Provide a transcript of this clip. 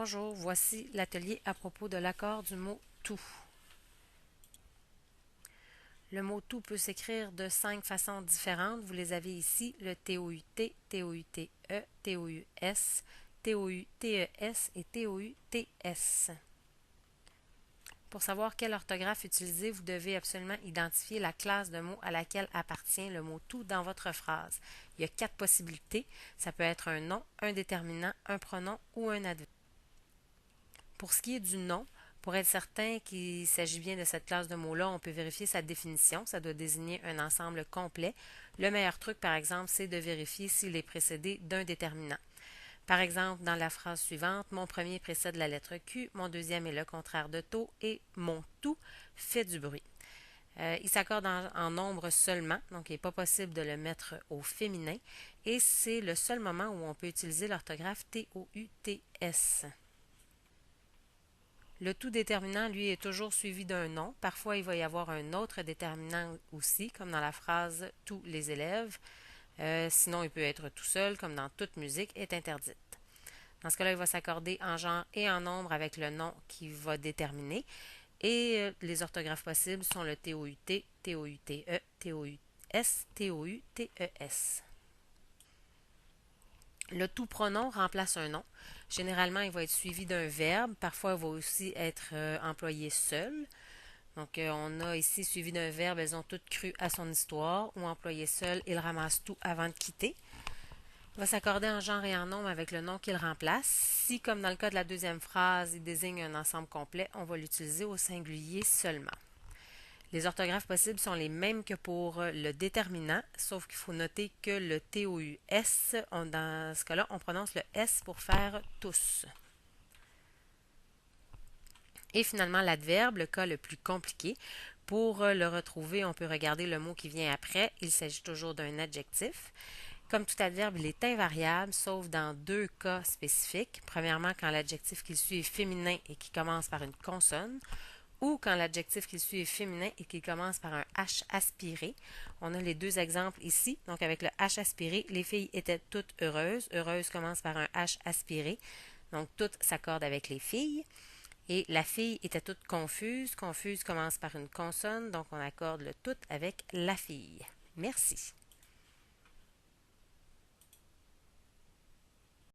Bonjour, voici l'atelier à propos de l'accord du mot tout. Le mot tout peut s'écrire de 5 façons différentes. Vous les avez ici, le T-O-U-T, T-O-U-T-E, T-O-U-S, T-O-U-T-E-S et T-O-U-T-S. Pour savoir quelle orthographe utiliser, vous devez absolument identifier la classe de mots à laquelle appartient le mot tout dans votre phrase. Il y a 4 possibilités. Ça peut être un nom, un déterminant, un pronom ou un adverbe. Pour ce qui est du nom, pour être certain qu'il s'agit bien de cette classe de mots-là, on peut vérifier sa définition. Ça doit désigner un ensemble complet. Le meilleur truc, par exemple, c'est de vérifier s'il est précédé d'un déterminant. Par exemple, dans la phrase suivante, mon premier précède la lettre Q, mon deuxième est le contraire de taux et mon tout fait du bruit. Il s'accorde en nombre seulement, donc il n'est pas possible de le mettre au féminin et c'est le seul moment où on peut utiliser l'orthographe T-O-U-T-S. Le tout déterminant, lui, est toujours suivi d'un nom. Parfois, il va y avoir un autre déterminant aussi, comme dans la phrase « tous les élèves ». Sinon, il peut être tout seul, comme dans « toute musique est interdite ». Dans ce cas-là, il va s'accorder en genre et en nombre avec le nom qui va déterminer. Et les orthographes possibles sont le T-O-U-T, T-O-U-T-E, T-O-U-S, T-O-U-T-E-S. Le tout pronom remplace un nom. Généralement, il va être suivi d'un verbe. Parfois, il va aussi être employé seul. Donc, on a ici suivi d'un verbe, elles ont toutes cru à son histoire, ou employé seul, il ramasse tout avant de quitter. Il va s'accorder en genre et en nombre avec le nom qu'il remplace. Si, comme dans le cas de la deuxième phrase, il désigne un ensemble complet, on va l'utiliser au singulier seulement. Les orthographes possibles sont les mêmes que pour le déterminant, sauf qu'il faut noter que le T-O-U-S, dans ce cas-là, on prononce le S pour faire tous. Et finalement, l'adverbe, le cas le plus compliqué. Pour le retrouver, on peut regarder le mot qui vient après. Il s'agit toujours d'un adjectif. Comme tout adverbe, il est invariable, sauf dans deux cas spécifiques. Premièrement, quand l'adjectif qui suit est féminin et qui commence par une consonne, ou quand l'adjectif qui suit est féminin et qui commence par un H aspiré. On a les deux exemples ici. Donc, avec le H aspiré, les filles étaient toutes heureuses. Heureuse commence par un H aspiré. Donc, toutes s'accordent avec les filles. Et la fille était toute confuse. Confuse commence par une consonne, donc on accorde le tout avec la fille. Merci.